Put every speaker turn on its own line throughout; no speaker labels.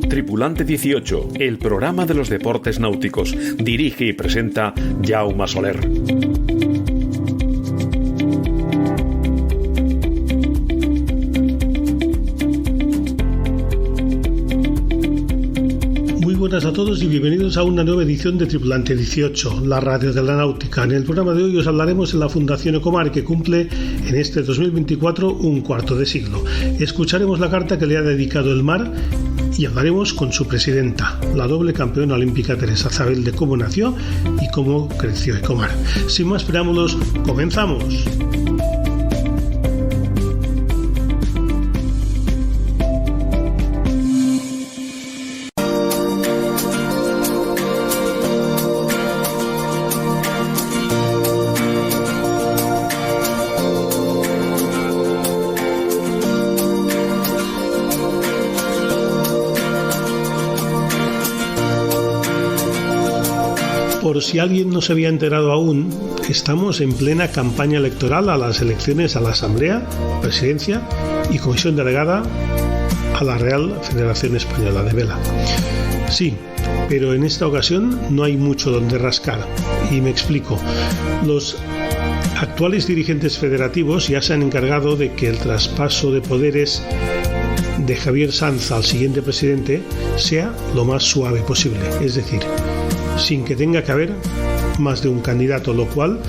Tripulante 18, el programa de los deportes náuticos. Dirige y presenta Jaume Soler.
Muy buenas a todos y bienvenidos a una nueva edición de Tripulante 18, la radio de la náutica. En el programa de hoy os hablaremos de la Fundación Ecomar, que cumple en este 2024 un cuarto de siglo. Escucharemos la carta que le ha dedicado el mar y hablaremos con su presidenta, la doble campeona olímpica Teresa Zabel, de cómo nació y cómo creció Ecomar. Sin más preámbulos, comenzamos. Por si alguien no se había enterado aún, estamos en plena campaña electoral a las elecciones a la Asamblea, Presidencia y Comisión Delegada a la Real Federación Española de Vela. Sí, pero en esta ocasión no hay mucho donde rascar, y me explico. Los actuales dirigentes federativos ya se han encargado de que el traspaso de poderes de Javier Sanz al siguiente presidente sea lo más suave posible, es decir, sin que tenga que haber más de un candidato, lo cual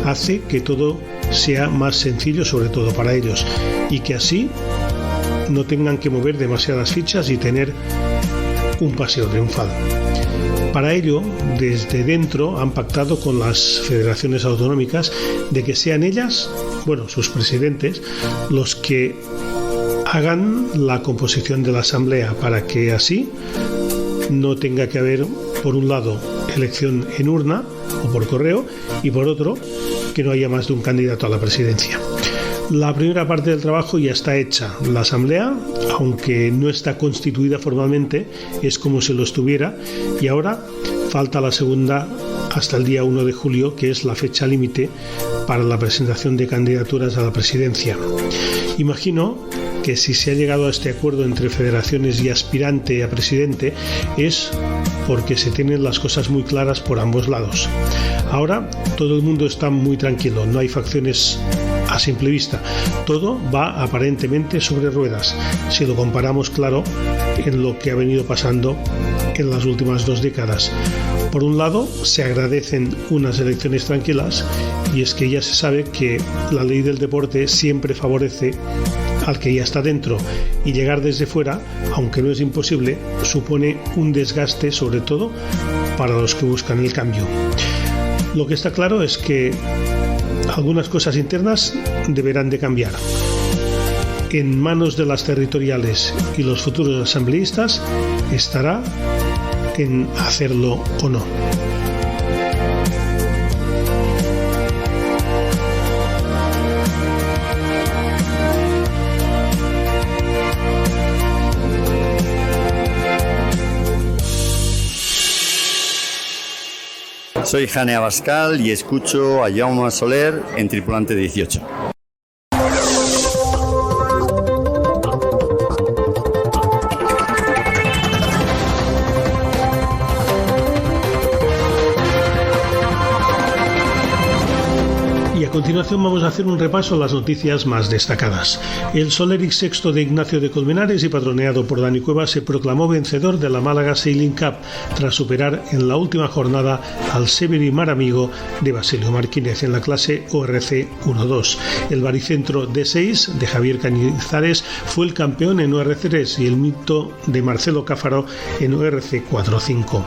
hace que todo sea más sencillo, sobre todo para ellos, y que así no tengan que mover demasiadas fichas y tener un paseo triunfal. Para ello, desde dentro han pactado con las federaciones autonómicas de que sean ellas, sus presidentes, los que hagan la composición de la asamblea, para que así no tenga que haber, por un lado, elección en urna o por correo, y por otro, que no haya más de un candidato a la presidencia. La primera parte del trabajo ya está hecha. La asamblea, aunque no está constituida formalmente, es como si lo estuviera, y ahora falta la segunda hasta el día 1 de julio, que es la fecha límite para la presentación de candidaturas a la presidencia. Imagino que si se ha llegado a este acuerdo entre federaciones y aspirante a presidente es porque se tienen las cosas muy claras por ambos lados. Ahora todo el mundo está muy tranquilo, no hay facciones a simple vista, todo va aparentemente sobre ruedas, si lo comparamos, claro, en lo que ha venido pasando en las últimas 2 décadas. Por un lado, se agradecen unas elecciones tranquilas, y es que ya se sabe que la ley del deporte siempre favorece al que ya está dentro, y llegar desde fuera, aunque no es imposible, supone un desgaste, sobre todo para los que buscan el cambio. Lo que está claro es que algunas cosas internas deberán de cambiar. En manos de las territoriales y los futuros asambleístas estará en hacerlo o no.
Soy Jane Abascal y escucho a Jaume Soler en Tripulante 18.
A continuación vamos a hacer un repaso a las noticias más destacadas. El Solerix sexto de Ignacio de Colmenares y patroneado por Dani Cuevas se proclamó vencedor de la Málaga Sailing Cup tras superar en la última jornada al Severi Mar Amigo de Basilio Martínez en la clase ORC 1-2. El baricentro D6 de Javier Cañizares fue el campeón en ORC3 y el mito de Marcelo Cáfaro en ORC 4-5.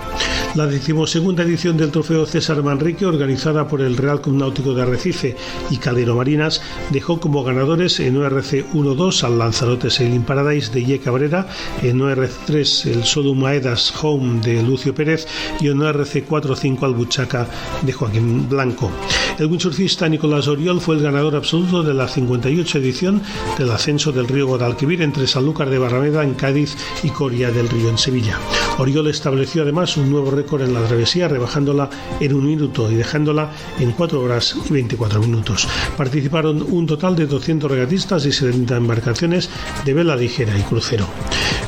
La 12ª edición del Trofeo César Manrique, organizada por el Real Club Náutico de Arrecife y Calero Marinas, dejó como ganadores en ORC 1-2 al Lanzarote Sailing Paradise de Ye Cabrera, en ORC 3 el Sodom Aedas Home de Lucio Pérez y en ORC 4-5 al Buchaca de Joaquín Blanco. El windsurfista Nicolás Oriol fue el ganador absoluto de la 58 edición del ascenso del río Guadalquivir entre Sanlúcar de Barrameda en Cádiz y Coria del Río en Sevilla. Oriol estableció además un nuevo récord en la travesía, rebajándola en 1 minuto y dejándola en 4 horas y 24 minutos. Participaron un total de 200 regatistas y 70 embarcaciones de vela ligera y crucero.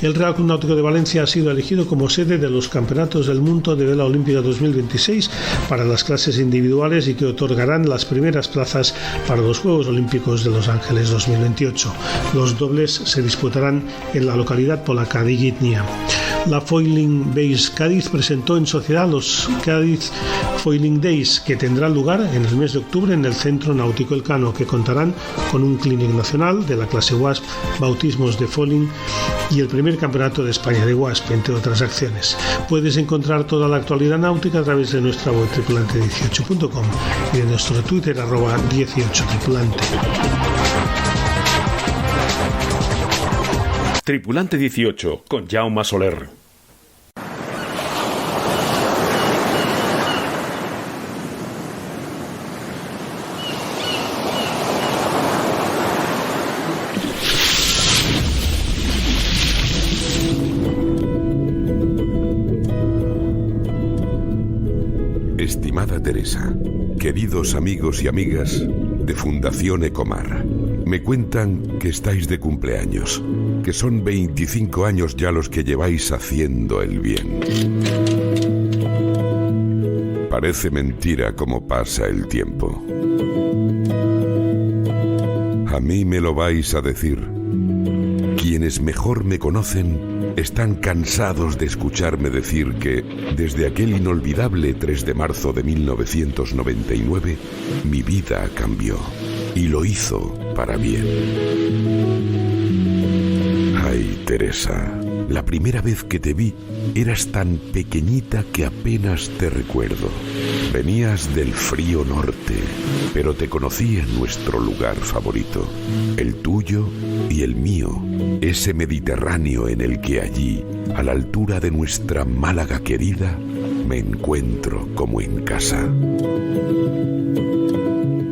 El Real Club Náutico de Valencia ha sido elegido como sede de los Campeonatos del Mundo de Vela Olímpica 2026 para las clases individuales y que otorgarán las primeras plazas para los Juegos Olímpicos de Los Ángeles 2028. Los dobles se disputarán en la localidad polaca de Gdynia. La Foiling Base Cádiz presentó en sociedad los Cádiz Foiling Days, que tendrán lugar en el mes de octubre en el Centro Náutico Elcano, que contarán con un clinic nacional de la clase WASP, bautismos de foiling y el primer campeonato de España de WASP, entre otras acciones. Puedes encontrar toda la actualidad náutica a través de nuestra web tripulante18.com y de nuestro Twitter @18tripulante.
Tripulante 18 con Jaume Soler.
Estimada Teresa, queridos amigos y amigas de Fundación Ecomar, me cuentan que estáis de cumpleaños, que son 25 años ya los que lleváis haciendo el bien. Parece mentira cómo pasa el tiempo. A mí me lo vais a decir. Quienes mejor me conocen están cansados de escucharme decir que, desde aquel inolvidable 3 de marzo de 1999, mi vida cambió, y lo hizo para bien. Ay, Teresa, la primera vez que te vi eras tan pequeñita que apenas te recuerdo. Venías del frío norte, pero te conocí en nuestro lugar favorito, el tuyo y el mío, ese Mediterráneo en el que allí, a la altura de nuestra Málaga querida, me encuentro como en casa.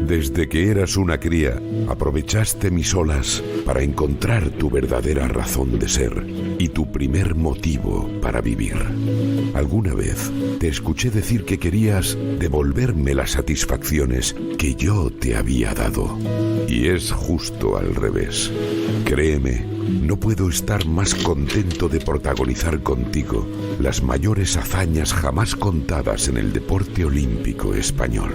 Desde que eras una cría, aprovechaste mis olas para encontrar tu verdadera razón de ser y tu primer motivo para vivir. Alguna vez te escuché decir que querías devolverme las satisfacciones que yo te había dado. Y es justo al revés. Créeme, no puedo estar más contento de protagonizar contigo las mayores hazañas jamás contadas en el deporte olímpico español.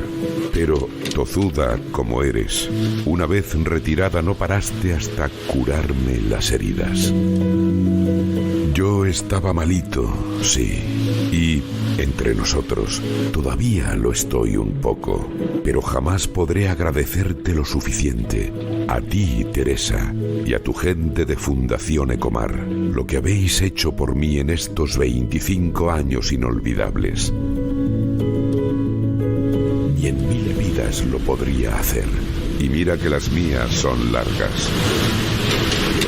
Pero, tozuda como eres, una vez retirada no paraste hasta curarme las heridas. Yo estaba malito, sí, y, entre nosotros, todavía lo estoy un poco, pero jamás podré agradecerte lo suficiente, a ti, Teresa, y a tu gente de Fundación Ecomar, lo que habéis hecho por mí en estos 25 años inolvidables. Y en 1000 vidas lo podría hacer, y mira que las mías son largas.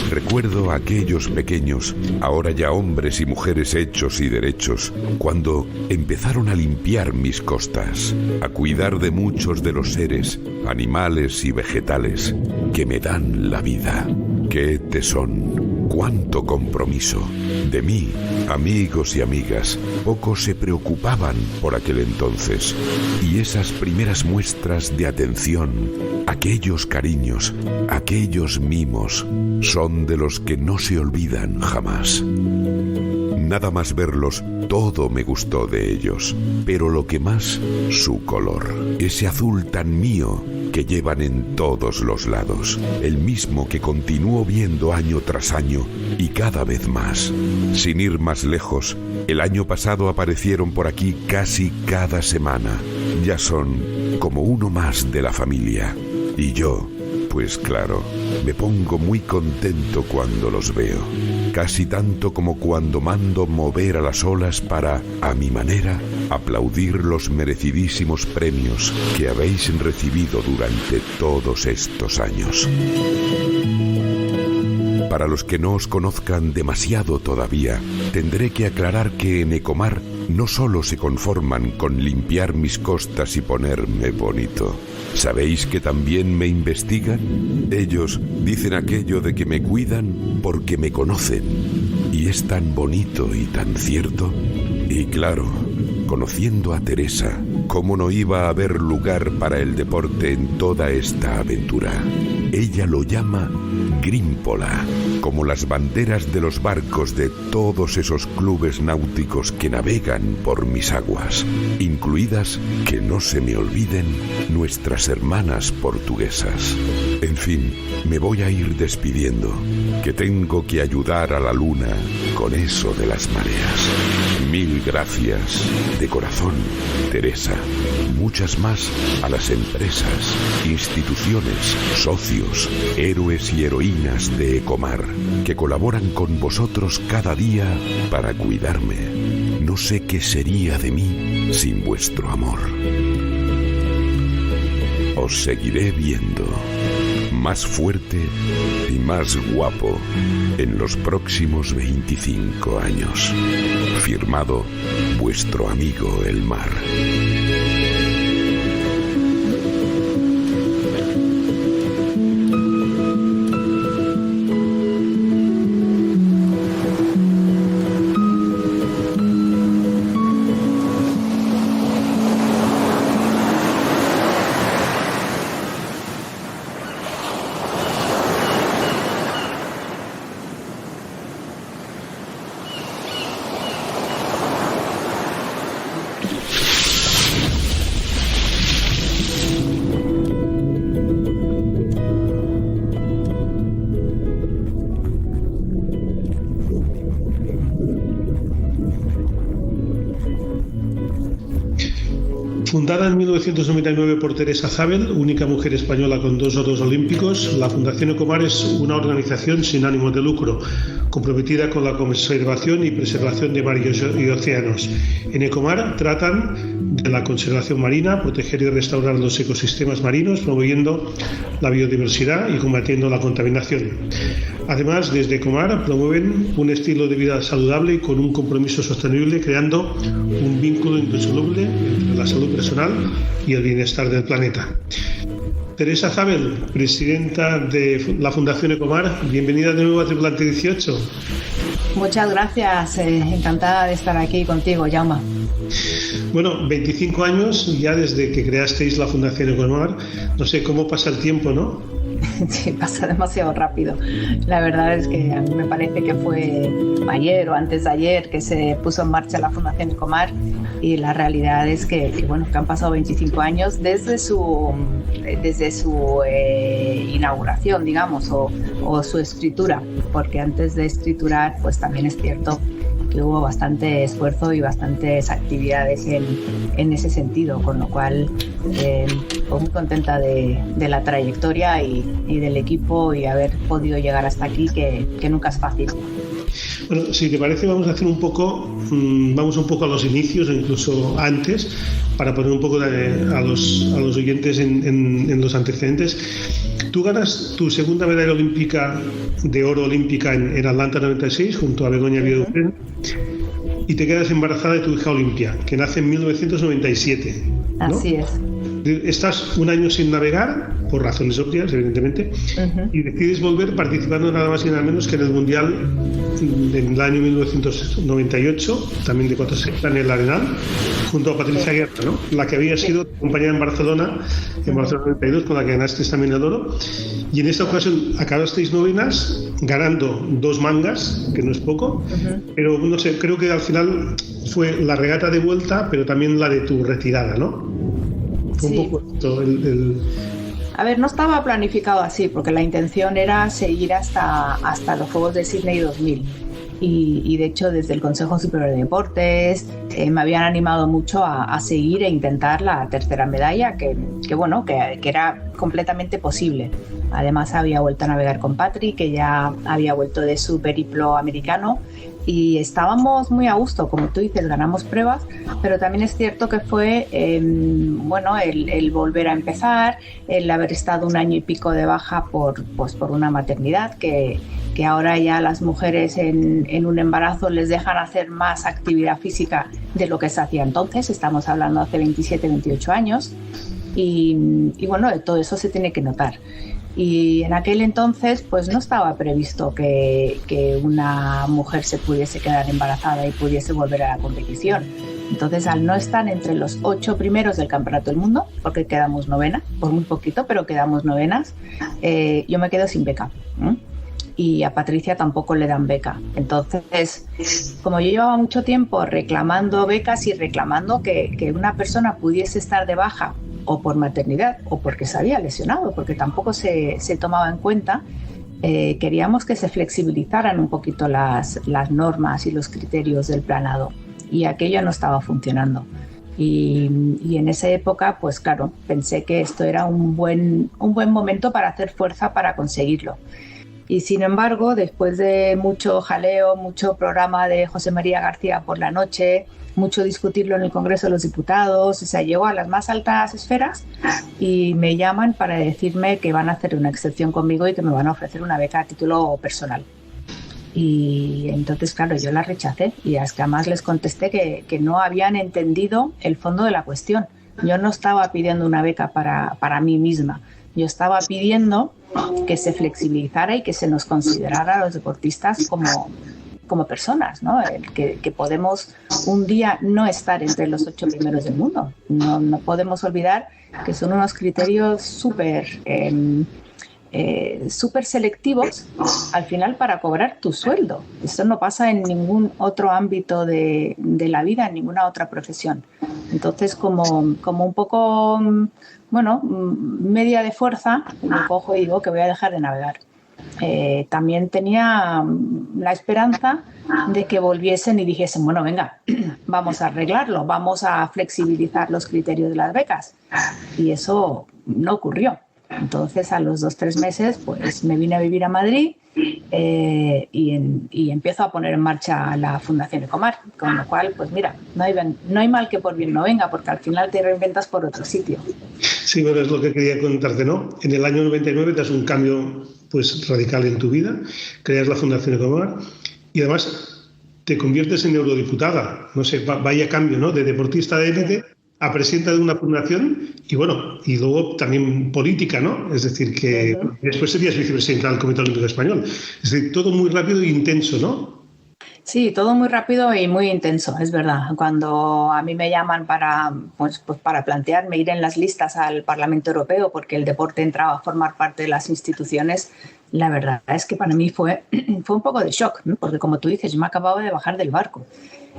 Recuerdo a aquellos pequeños, ahora ya hombres y mujeres hechos y derechos, cuando empezaron a limpiar mis costas, a cuidar de muchos de los seres, animales y vegetales, que me dan la vida. ¡Qué tesón! ¡Cuánto compromiso! De mí, amigos y amigas, pocos se preocupaban por aquel entonces. Y esas primeras muestras de atención, aquellos cariños, aquellos mimos, son de los que no se olvidan jamás. Nada más verlos, todo me gustó de ellos, pero lo que más, su color, ese azul tan mío que llevan en todos los lados, el mismo que continúo viendo año tras año y cada vez más. Sin ir más lejos, el año pasado aparecieron por aquí casi cada semana. Ya son como uno más de la familia. Y yo, pues claro, me pongo muy contento cuando los veo. Casi tanto como cuando mando mover a las olas para, a mi manera, aplaudir los merecidísimos premios que habéis recibido durante todos estos años. Para los que no os conozcan demasiado todavía, tendré que aclarar que en Ecomar no solo se conforman con limpiar mis costas y ponerme bonito. ¿Sabéis que también me investigan? Ellos dicen aquello de que me cuidan porque me conocen. Y es tan bonito y tan cierto. Y claro, conociendo a Teresa, ¿cómo no iba a haber lugar para el deporte en toda esta aventura? Ella lo llama Grímpola, como las banderas de los barcos de todos esos clubes náuticos que navegan por mis aguas, incluidas, que no se me olviden, nuestras hermanas portuguesas. En fin, me voy a ir despidiendo, que tengo que ayudar a la luna con eso de las mareas. Mil gracias, de corazón, Teresa. Muchas más a las empresas, instituciones, socios, héroes y heroínas de Ecomar, que colaboran con vosotros cada día para cuidarme. No sé qué sería de mí sin vuestro amor. Os seguiré viendo, más fuerte y más guapo, en los próximos 25 años. Firmado, vuestro amigo el mar.
Fundada en 1999 por Teresa Zabel, única mujer española con 2 oros olímpicos, la Fundación Ecomar es una organización sin ánimo de lucro, comprometida con la conservación y preservación de mares y océanos. En Ecomar tratan de la conservación marina, proteger y restaurar los ecosistemas marinos, promoviendo la biodiversidad y combatiendo la contaminación. Además, desde Ecomar promueven un estilo de vida saludable y con un compromiso sostenible, creando un vínculo indisoluble entre la salud personal y el bienestar del planeta. Teresa Zabel, presidenta de la Fundación Ecomar, bienvenida de nuevo a Tripulante 18.
Muchas gracias, encantada de estar aquí contigo, Jaume.
Bueno, 25 años ya desde que creasteis la Fundación Ecomar. No sé cómo pasa el tiempo, ¿no?
Sí, pasa demasiado rápido. La verdad es que a mí me parece que fue ayer o antes de ayer que se puso en marcha la Fundación Ecomar, y la realidad es que han pasado 25 años desde su inauguración, digamos, o su escritura, porque antes de escriturar, pues también es cierto que hubo bastante esfuerzo y bastantes actividades en ese sentido, con lo cual pues muy contenta de la trayectoria y del equipo y haber podido llegar hasta aquí, que nunca es fácil.
Bueno, si te parece, vamos a hacer un poco a los inicios o incluso antes, para poner un poco a los oyentes en los antecedentes. Tú ganas tu segunda medalla olímpica de oro olímpica en Atlanta 96 junto a Begoña Viedufren, y te quedas embarazada de tu hija Olimpia, que nace en 1997, ¿no?
Así es.
Estás un año sin navegar, por razones obvias, evidentemente, y decides volver participando nada más y nada menos que en el Mundial en el año 1998, también de 460 en el Arenal, junto a Patricia Guerra, ¿no? La que había sido tu compañera en Barcelona 92, con la que ganaste también el oro. Y en esta ocasión acabasteis novenas, ganando 2 mangas, que no es poco, pero no sé, creo que al final fue la regata de vuelta, pero también la de tu retirada, ¿no? Fue
sí.
Un poco esto,
A ver, no estaba planificado así, porque la intención era seguir hasta los Juegos de Sydney 2000. Y de hecho, desde el Consejo Superior de Deportes me habían animado mucho a seguir e intentar la tercera medalla, que era completamente posible. Además, había vuelto a navegar con Patrick, que ya había vuelto de su periplo americano, y estábamos muy a gusto, como tú dices, ganamos pruebas, pero también es cierto que fue el volver a empezar, el haber estado 1 año y pico de baja por una maternidad, que ahora ya las mujeres en un embarazo les dejan hacer más actividad física de lo que se hacía entonces, estamos hablando hace 27, 28 años, y bueno, todo eso se tiene que notar. Y en aquel entonces pues no estaba previsto que una mujer se pudiese quedar embarazada y pudiese volver a la competición. Entonces, al no estar entre los 8 primeros del Campeonato del Mundo, porque quedamos 9, por muy poquito, pero quedamos 9, yo me quedo sin beca. Y a Patricia tampoco le dan beca. Entonces, como yo llevaba mucho tiempo reclamando becas y reclamando que una persona pudiese estar de baja o por maternidad o porque se había lesionado, porque tampoco se tomaba en cuenta, queríamos que se flexibilizaran un poquito las normas y los criterios del planado, y aquello no estaba funcionando. Y en esa época, pues claro, pensé que esto era un buen momento para hacer fuerza para conseguirlo. Y sin embargo, después de mucho jaleo, mucho programa de José María García por la noche, mucho discutirlo en el Congreso de los Diputados, o sea, llegó a las más altas esferas y me llaman para decirme que van a hacer una excepción conmigo y que me van a ofrecer una beca a título personal. Y entonces, claro, yo la rechacé, y es que además les contesté que no habían entendido el fondo de la cuestión. Yo no estaba pidiendo una beca para mí misma, yo estaba pidiendo que se flexibilizara y que se nos considerara a los deportistas como personas, ¿no? Que podemos un día no estar entre los 8 primeros del mundo. No podemos olvidar que son unos criterios súper selectivos al final para cobrar tu sueldo. Esto no pasa en ningún otro ámbito de la vida, en ninguna otra profesión. Entonces, como un poco, media de fuerza, me cojo y digo que voy a dejar de navegar. También tenía la esperanza de que volviesen y dijesen, bueno, venga, vamos a arreglarlo, vamos a flexibilizar los criterios de las becas. Y eso no ocurrió. Entonces, a los 2-3 meses, pues me vine a vivir a Madrid y empiezo a poner en marcha la Fundación Ecomar, con lo cual, pues mira, no hay mal que por bien no venga, porque al final te reinventas por otro sitio.
Sí, bueno, es lo que quería contarte, ¿no? En el año 99 das un cambio pues radical en tu vida, creas la Fundación Ecomar y además te conviertes en eurodiputada. No sé, vaya cambio, ¿no? De deportista de élite a presidenta de una fundación y bueno, y luego también política, ¿no? Es decir, que después serías vicepresidenta del Comité Olímpico Español. Es decir, todo muy rápido e intenso, ¿no?
Sí, todo muy rápido y muy intenso, es verdad. Cuando a mí me llaman para plantearme ir en las listas al Parlamento Europeo porque el deporte entraba a formar parte de las instituciones, la verdad es que para mí fue un poco de shock, ¿no? Porque como tú dices, yo me acababa de bajar del barco.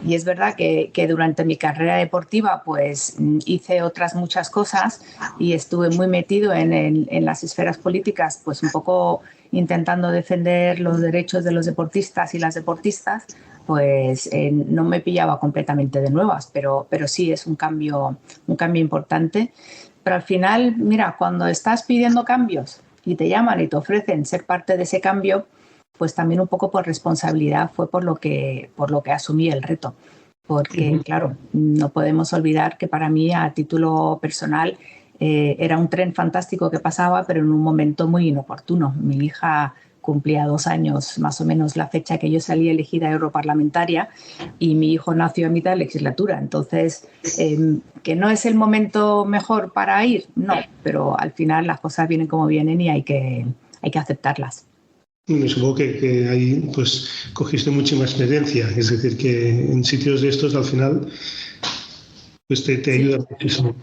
Y es verdad que durante mi carrera deportiva pues hice otras muchas cosas y estuve muy metido en las esferas políticas, pues un poco intentando defender los derechos de los deportistas y las deportistas, pues no me pillaba completamente de nuevas, pero sí es un cambio importante. Pero al final, mira, cuando estás pidiendo cambios y te llaman y te ofrecen ser parte de ese cambio, pues también un poco por responsabilidad fue por lo que asumí el reto. Porque, claro, no podemos olvidar que para mí, a título personal, era un tren fantástico que pasaba, pero en un momento muy inoportuno. Mi hija cumplía 2 años, más o menos la fecha que yo salí elegida europarlamentaria, y mi hijo nació a mitad de legislatura. Entonces, ¿que no es el momento mejor para ir? No, pero al final las cosas vienen como vienen y hay que aceptarlas.
Me supongo que ahí pues cogiste mucha más experiencia, es decir, que en sitios de estos al final pues te ayuda muchísimo.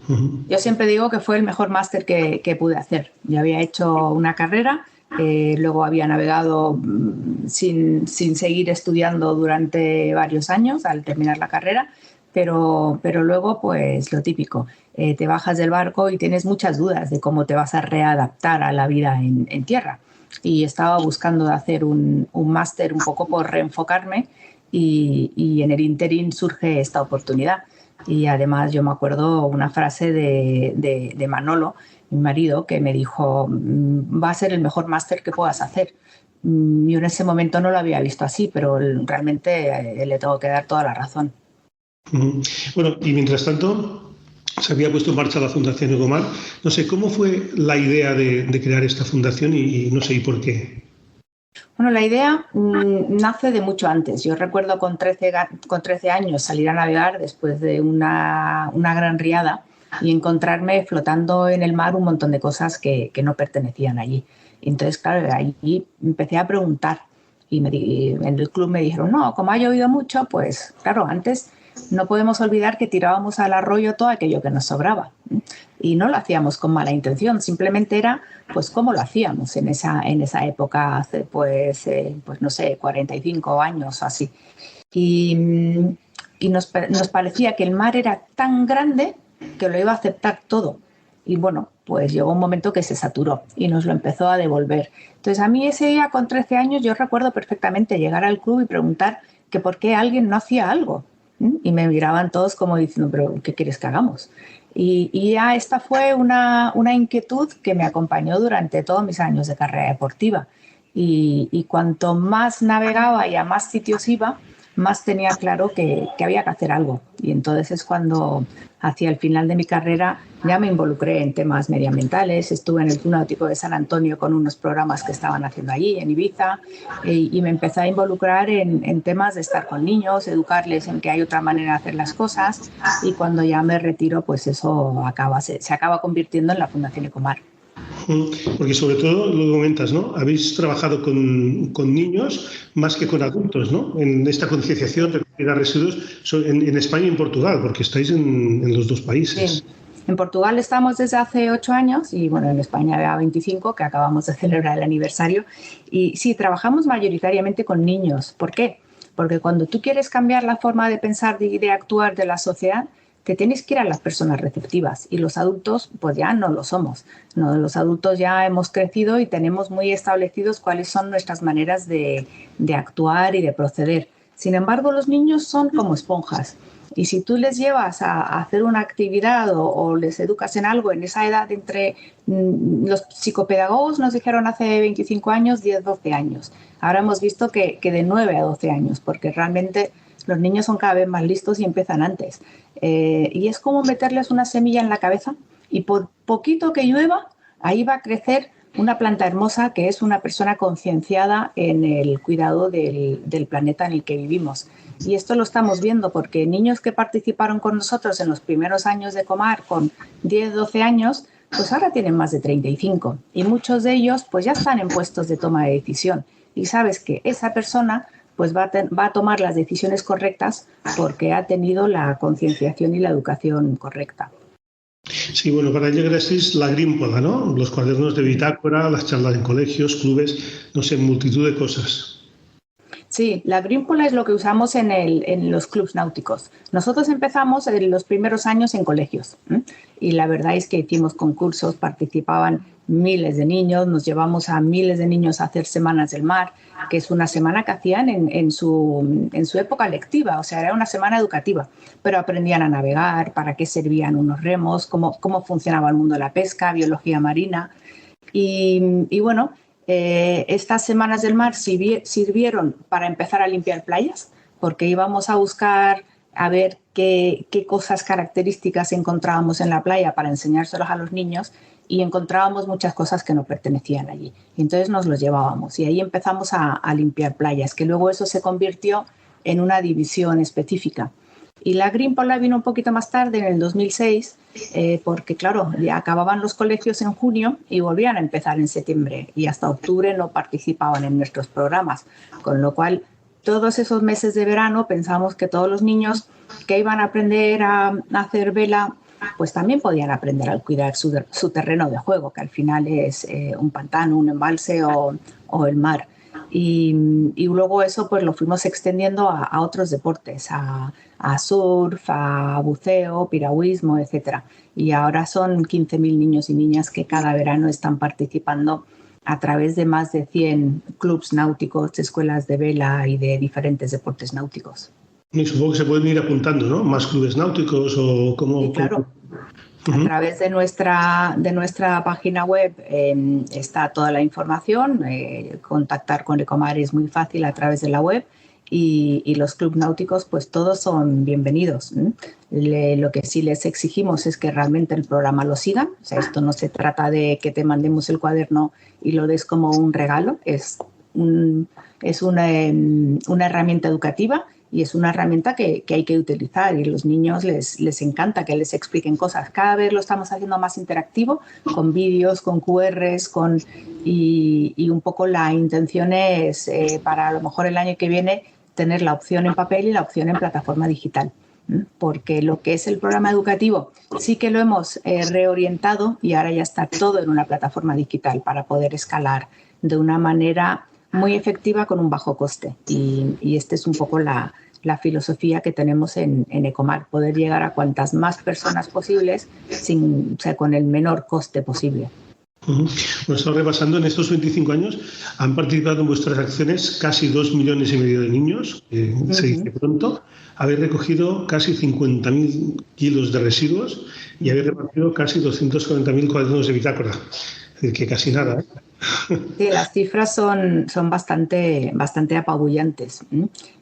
Yo siempre digo que fue el mejor máster que pude hacer. Yo había hecho una carrera, luego había navegado sin seguir estudiando durante varios años al terminar la carrera, pero luego pues lo típico, te bajas del barco y tienes muchas dudas de cómo te vas a readaptar a la vida en tierra. Y estaba buscando hacer un máster un poco por reenfocarme y en el interín surge esta oportunidad. Y además yo me acuerdo una frase de Manolo, mi marido, que me dijo, va a ser el mejor máster que puedas hacer, Yo en ese momento no lo había visto así, pero realmente le tengo que dar toda la razón.
Bueno, y mientras tanto se había puesto en marcha la Fundación Ecomar. No sé, ¿cómo fue la idea de crear esta fundación y no sé, y por qué?
Bueno, la idea nace de mucho antes. Yo recuerdo con 13 años salir a navegar después de una gran riada y encontrarme flotando en el mar un montón de cosas que no pertenecían allí. Entonces, claro, allí empecé a preguntar y en el club me dijeron, no, como ha llovido mucho, pues claro, antes no podemos olvidar que tirábamos al arroyo todo aquello que nos sobraba. Y no lo hacíamos con mala intención, simplemente era pues cómo lo hacíamos en esa época, hace pues no sé, 45 años o así. Y nos parecía que el mar era tan grande que lo iba a aceptar todo. Y bueno, pues llegó un momento que se saturó y nos lo empezó a devolver. Entonces a mí ese día con 13 años yo recuerdo perfectamente llegar al club y preguntar que por qué alguien no hacía algo. Y me miraban todos como diciendo, pero ¿qué quieres que hagamos? Y ya esta fue una inquietud que me acompañó durante todos mis años de carrera deportiva. Y cuanto más navegaba y a más sitios iba, más tenía claro que había que hacer algo. Y entonces es cuando, hacia el final de mi carrera, ya me involucré en temas medioambientales. Estuve en el Club Náutico de San Antonio con unos programas que estaban haciendo allí, en Ibiza, y me empecé a involucrar en temas de estar con niños, educarles en que hay otra manera de hacer las cosas. Y cuando ya me retiro, pues eso se acaba convirtiendo en la Fundación Ecomar.
Porque sobre todo, lo comentas, ¿no? Habéis trabajado con niños más que con adultos, ¿no? En esta concienciación de recogida de residuos en España y en Portugal, porque estáis en los dos países.
Sí. En Portugal estamos desde hace 8 años y bueno, en España ya 25, que acabamos de celebrar el aniversario. Y sí, trabajamos mayoritariamente con niños. ¿Por qué? Porque cuando tú quieres cambiar la forma de pensar y de actuar de la sociedad, te tienes que ir a las personas receptivas y los adultos pues ya no lo somos. No, los adultos ya hemos crecido y tenemos muy establecidos cuáles son nuestras maneras de actuar y de proceder. Sin embargo, los niños son como esponjas y si tú les llevas a hacer una actividad o les educas en algo en esa edad entre los psicopedagogos nos dijeron hace 25 años, 10, 12 años. Ahora hemos visto que de 9 a 12 años porque realmente los niños son cada vez más listos y empiezan antes. Y es como meterles una semilla en la cabeza y por poquito que llueva, ahí va a crecer una planta hermosa que es una persona concienciada en el cuidado del planeta en el que vivimos. Y esto lo estamos viendo porque niños que participaron con nosotros en los primeros años de Ecomar con 10, 12 años, pues ahora tienen más de 35 y muchos de ellos pues ya están en puestos de toma de decisión. Y sabes que esa persona pues va a tomar las decisiones correctas porque ha tenido la concienciación y la educación correcta.
Sí, bueno, para ello gracias la Grímpola, ¿no? Los cuadernos de bitácora, las charlas en colegios, clubes, no sé, multitud de cosas.
Sí, la Grímpola es lo que usamos en los clubs náuticos. Nosotros empezamos en los primeros años en colegios y la verdad es que hicimos concursos, participaban miles de niños, nos llevamos a miles de niños a hacer Semanas del Mar, que es una semana que hacían en su época lectiva, o sea, era una semana educativa, pero aprendían a navegar, para qué servían unos remos, cómo funcionaba el mundo de la pesca, biología marina y bueno, estas Semanas del Mar sirvieron para empezar a limpiar playas, porque íbamos a buscar a ver qué cosas características encontrábamos en la playa para enseñárselos a los niños y encontrábamos muchas cosas que no pertenecían allí. Y entonces nos los llevábamos y ahí empezamos a limpiar playas, que luego eso se convirtió en una división específica. Y la Grímpola vino un poquito más tarde, en el 2006, porque claro, ya acababan los colegios en junio y volvían a empezar en septiembre y hasta octubre no participaban en nuestros programas, con lo cual todos esos meses de verano pensamos que todos los niños que iban a aprender a hacer vela pues también podían aprender a cuidar su terreno de juego, que al final es un pantano, un embalse o el mar. Y luego eso pues lo fuimos extendiendo a otros deportes, a surf, a buceo, piragüismo, etc. Y ahora son 15.000 niños y niñas que cada verano están participando a través de más de 100 clubs náuticos, escuelas de vela y de diferentes deportes náuticos.
Y supongo que se pueden ir apuntando, ¿no? Más clubes náuticos o como...
Sí, claro. A través de nuestra página web está toda la información. Contactar con Ecomar es muy fácil a través de la web. Y los clubes náuticos, pues todos son bienvenidos. Lo que sí les exigimos es que realmente el programa lo sigan. O sea, esto no se trata de que te mandemos el cuaderno y lo des como un regalo. Es una herramienta educativa y es una herramienta que hay que utilizar, y a los niños les encanta que les expliquen cosas. Cada vez lo estamos haciendo más interactivo, con vídeos, con QRs, y un poco la intención es para a lo mejor el año que viene tener la opción en papel y la opción en plataforma digital, porque lo que es el programa educativo sí que lo hemos reorientado y ahora ya está todo en una plataforma digital para poder escalar de una manera muy efectiva con un bajo coste, y esta es un poco la filosofía que tenemos en Ecomar, poder llegar a cuantas más personas posibles con el menor coste posible.
Bueno, estamos repasando, en estos 25 años han participado en vuestras acciones casi 2,5 millones de niños, se dice pronto. Habéis recogido casi 50.000 kilos de residuos y habéis repartido casi 240.000 cuadernos de bitácora. Es decir, que casi nada.
Sí, las cifras son bastante apabullantes.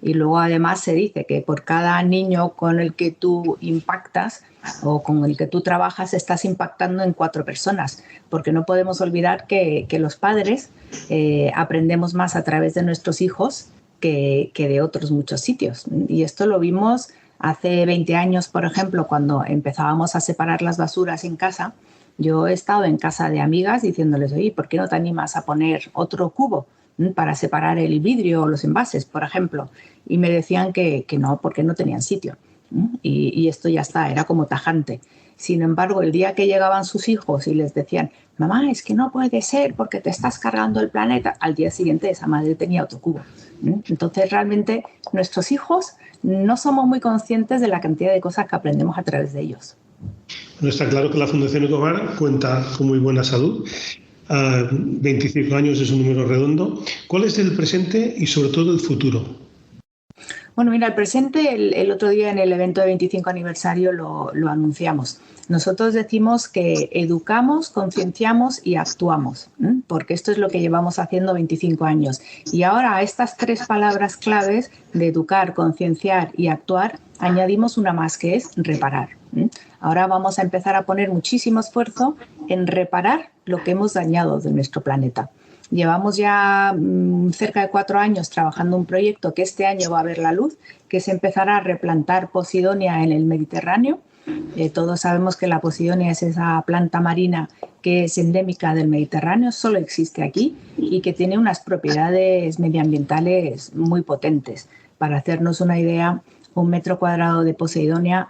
Y luego además se dice que por cada niño con el que tú impactas o con el que tú trabajas estás impactando en 4 personas, porque no podemos olvidar que los padres aprendemos más a través de nuestros hijos que de otros muchos sitios. Y esto lo vimos hace 20 años, por ejemplo, cuando empezábamos a separar las basuras en casa. Yo he estado en casa de amigas diciéndoles, oye, ¿por qué no te animas a poner otro cubo para separar el vidrio o los envases, por ejemplo? Y me decían que no, porque no tenían sitio. Y esto ya está, era como tajante. Sin embargo, el día que llegaban sus hijos y les decían, mamá, es que no puede ser porque te estás cargando el planeta, al día siguiente esa madre tenía otro cubo. Entonces, realmente, nuestros hijos no somos muy conscientes de la cantidad de cosas que aprendemos a través de ellos.
Bueno, está claro que la Fundación Ecomar cuenta con muy buena salud. 25 años es un número redondo. ¿Cuál es el presente y sobre todo el futuro?
Bueno, mira, el presente, el otro día en el evento de 25 aniversario lo anunciamos. Nosotros decimos que educamos, concienciamos y actuamos, porque esto es lo que llevamos haciendo 25 años. Y ahora a estas 3 palabras claves de educar, concienciar y actuar, añadimos una más, que es reparar. Ahora vamos a empezar a poner muchísimo esfuerzo en reparar lo que hemos dañado de nuestro planeta. Llevamos ya cerca de 4 años trabajando un proyecto que este año va a ver la luz, que es empezar a replantar Posidonia en el Mediterráneo. Todos sabemos que la Posidonia es esa planta marina que es endémica del Mediterráneo, solo existe aquí y que tiene unas propiedades medioambientales muy potentes. Para hacernos una idea, 1 metro cuadrado de Posidonia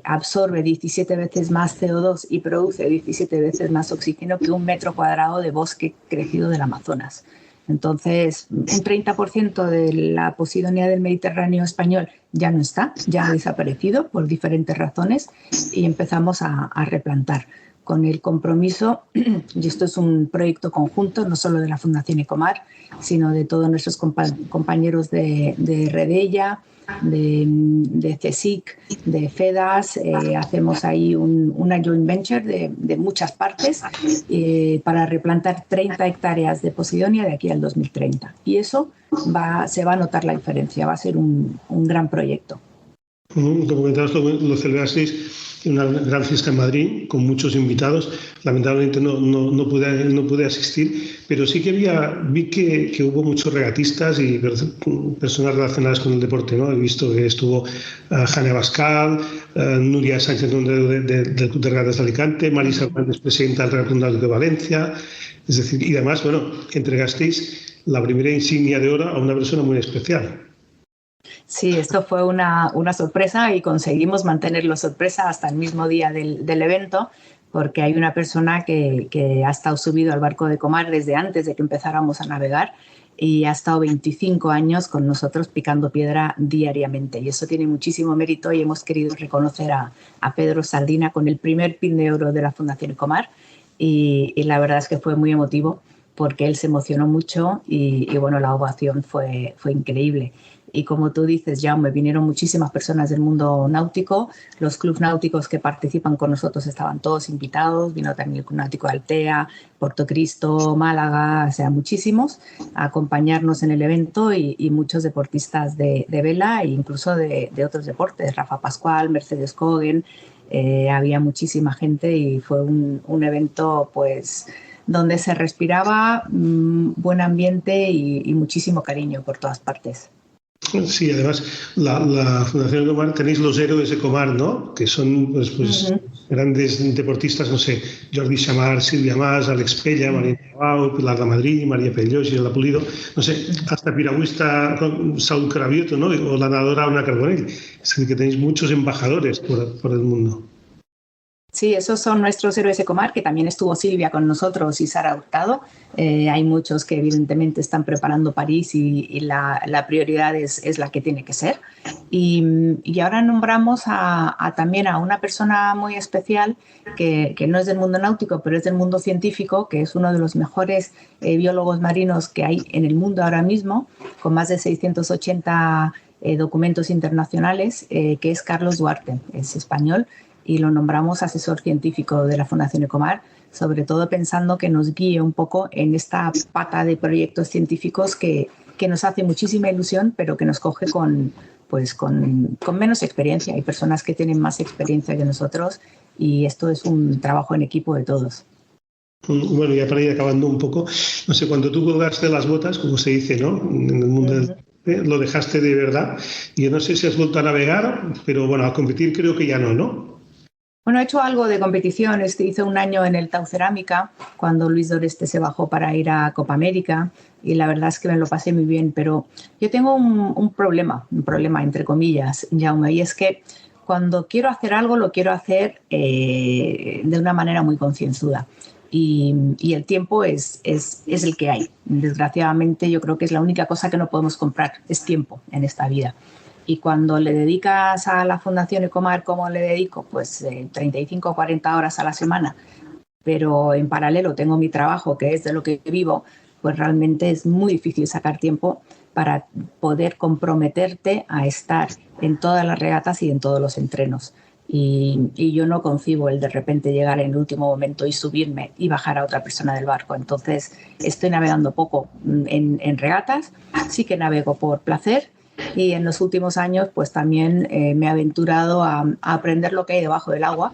absorbe 17 veces más CO2 y produce 17 veces más oxígeno que 1 metro cuadrado de bosque crecido del Amazonas. Entonces, un 30% de la Posidonia del Mediterráneo español ya no está, ya ha desaparecido por diferentes razones, y empezamos a replantar con el compromiso, y esto es un proyecto conjunto, no solo de la Fundación Ecomar, sino de todos nuestros compañeros de Redella, de CSIC, de FEDAS. Hacemos ahí una joint venture de muchas partes para replantar 30 hectáreas de Posidonia de aquí al 2030. Y eso se va a notar la diferencia, va a ser un gran proyecto.
Como comentabas, lo celebrasteis en una gran fiesta en Madrid con muchos invitados. Lamentablemente no pude asistir, pero sí que vi que hubo muchos regatistas y personas relacionadas con el deporte, ¿no? He visto que estuvo Jane Abascal, Nuria Sánchez del Club de Regatas de Alicante, Marisa Hernández, presidenta del Real Club Náutico de Valencia. Es decir, y además, bueno, entregasteis la primera insignia de oro a una persona muy especial.
Sí, esto fue una sorpresa, y conseguimos mantenerlo sorpresa hasta el mismo día del evento, porque hay una persona que ha estado subido al barco de Ecomar desde antes de que empezáramos a navegar y ha estado 25 años con nosotros picando piedra diariamente, y eso tiene muchísimo mérito, y hemos querido reconocer a Pedro Saldina con el primer pin de oro de la Fundación Ecomar, y la verdad es que fue muy emotivo porque él se emocionó mucho y bueno, la ovación fue increíble. Y como tú dices, Jaume, vinieron muchísimas personas del mundo náutico. Los clubes náuticos que participan con nosotros estaban todos invitados. Vino también el Club Náutico de Altea, Portocristo, Málaga, o sea, muchísimos a acompañarnos en el evento y muchos deportistas de vela e incluso de otros deportes. Rafa Pascual, Mercedes Kogen, había muchísima gente y fue un evento pues donde se respiraba buen ambiente y muchísimo cariño por todas partes.
Sí, además la Fundación Ecomar tenéis los héroes de Ecomar, ¿no? Que son pues grandes deportistas, no sé, Jordi Chamar, Silvia Mas, Alex Pella, Marina Abao, Pilar de Madrid, María Pelló, Gilda Pulido, no sé, hasta piragüista Saúl Cravioto, ¿no? O la nadadora Ana Carbonell. Es decir, que tenéis muchos embajadores por el mundo.
Sí, esos son nuestros héroes de Ecomar, que también estuvo Silvia con nosotros y Sara Hurtado. Hay muchos que evidentemente están preparando París y la prioridad es la que tiene que ser. Y ahora nombramos también a una persona muy especial que no es del mundo náutico, pero es del mundo científico, que es uno de los mejores biólogos marinos que hay en el mundo ahora mismo, con más de 680 documentos internacionales, que es Carlos Duarte, es español, y lo nombramos asesor científico de la Fundación Ecomar, sobre todo pensando que nos guíe un poco en esta pata de proyectos científicos que nos hace muchísima ilusión, pero que nos coge con menos experiencia. Hay personas que tienen más experiencia que nosotros y esto es un trabajo en equipo de todos.
Bueno, ya para ir acabando un poco, no sé, cuando tú colgaste las botas, como se dice, ¿no? En el mundo del lo dejaste de verdad. Yo no sé si has vuelto a navegar, pero bueno, a competir creo que ya no.
Bueno, he hecho algo de competición. Hice un año en el Tau Cerámica, cuando Luis Doreste se bajó para ir a Copa América, y la verdad es que me lo pasé muy bien, pero yo tengo un problema entre comillas, Jaume, y es que cuando quiero hacer algo, lo quiero hacer de una manera muy concienzuda. Y el tiempo es el que hay. Desgraciadamente, yo creo que es la única cosa que no podemos comprar, es tiempo en esta vida. Y cuando le dedicas a la Fundación Ecomar, como le dedico, pues 35 o 40 horas a la semana, pero en paralelo tengo mi trabajo, que es de lo que vivo, pues realmente es muy difícil sacar tiempo para poder comprometerte a estar en todas las regatas y en todos los entrenos. Y yo no concibo el de repente llegar en el último momento y subirme y bajar a otra persona del barco. Entonces estoy navegando poco en regatas, sí que navego por placer. Y en los últimos años pues también me he aventurado a aprender lo que hay debajo del agua.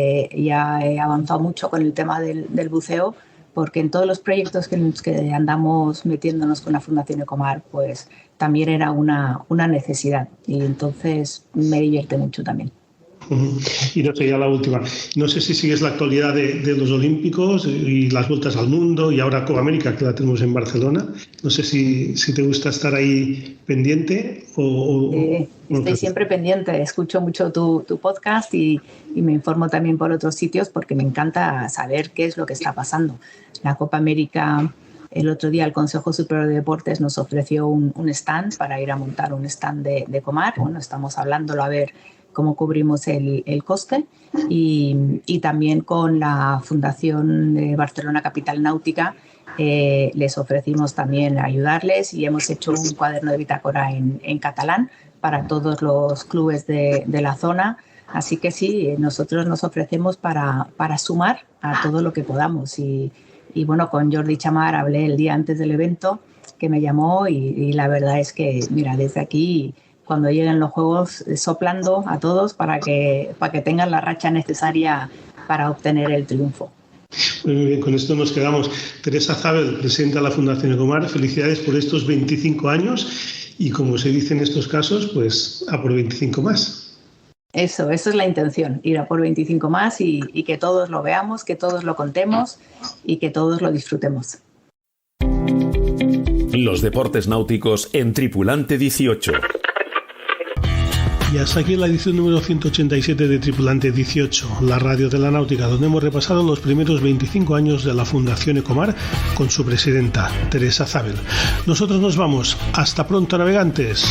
Ya he avanzado mucho con el tema del buceo, porque en todos los proyectos que andamos metiéndonos con la Fundación Ecomar pues también era una necesidad, y entonces me divierte mucho también.
Y no sé, ya la última, no sé si sigues la actualidad de los Olímpicos y las vueltas al mundo y ahora Copa América, que la tenemos en Barcelona. No sé si te gusta estar ahí pendiente o
estoy siempre pendiente, escucho mucho tu podcast y me informo también por otros sitios, porque me encanta saber qué es lo que está pasando. La Copa América, el otro día el Consejo Superior de Deportes nos ofreció un stand para ir a montar un stand de Ecomar. Bueno, estamos hablándolo a ver cómo cubrimos el coste, y también con la Fundación de Barcelona Capital Náutica les ofrecimos también ayudarles, y hemos hecho un cuaderno de bitácora en catalán para todos los clubes de la zona. Así que sí, nosotros nos ofrecemos para sumar a todo lo que podamos. Y bueno, con Jordi Chamar hablé el día antes del evento, que me llamó, y la verdad es que, mira, desde aquí, cuando lleguen los Juegos, soplando a todos para que tengan la racha necesaria para obtener el triunfo.
Muy bien, con esto nos quedamos. Teresa Zabel, presidenta de la Fundación Ecomar, felicidades por estos 25 años y, como se dice en estos casos, pues a por 25 más.
Eso es la intención, ir a por 25 más y que todos lo veamos, que todos lo contemos y que todos lo disfrutemos.
Los deportes náuticos en Tripulante 18.
Y hasta aquí la edición número 187 de Tripulante 18, la radio de la náutica, donde hemos repasado los primeros 25 años de la Fundación Ecomar con su presidenta, Teresa Zabel. Nosotros nos vamos. Hasta pronto, navegantes.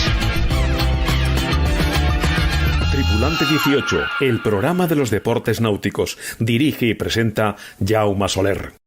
Tripulante 18, el programa de los deportes náuticos. Dirige y presenta Jaume Soler.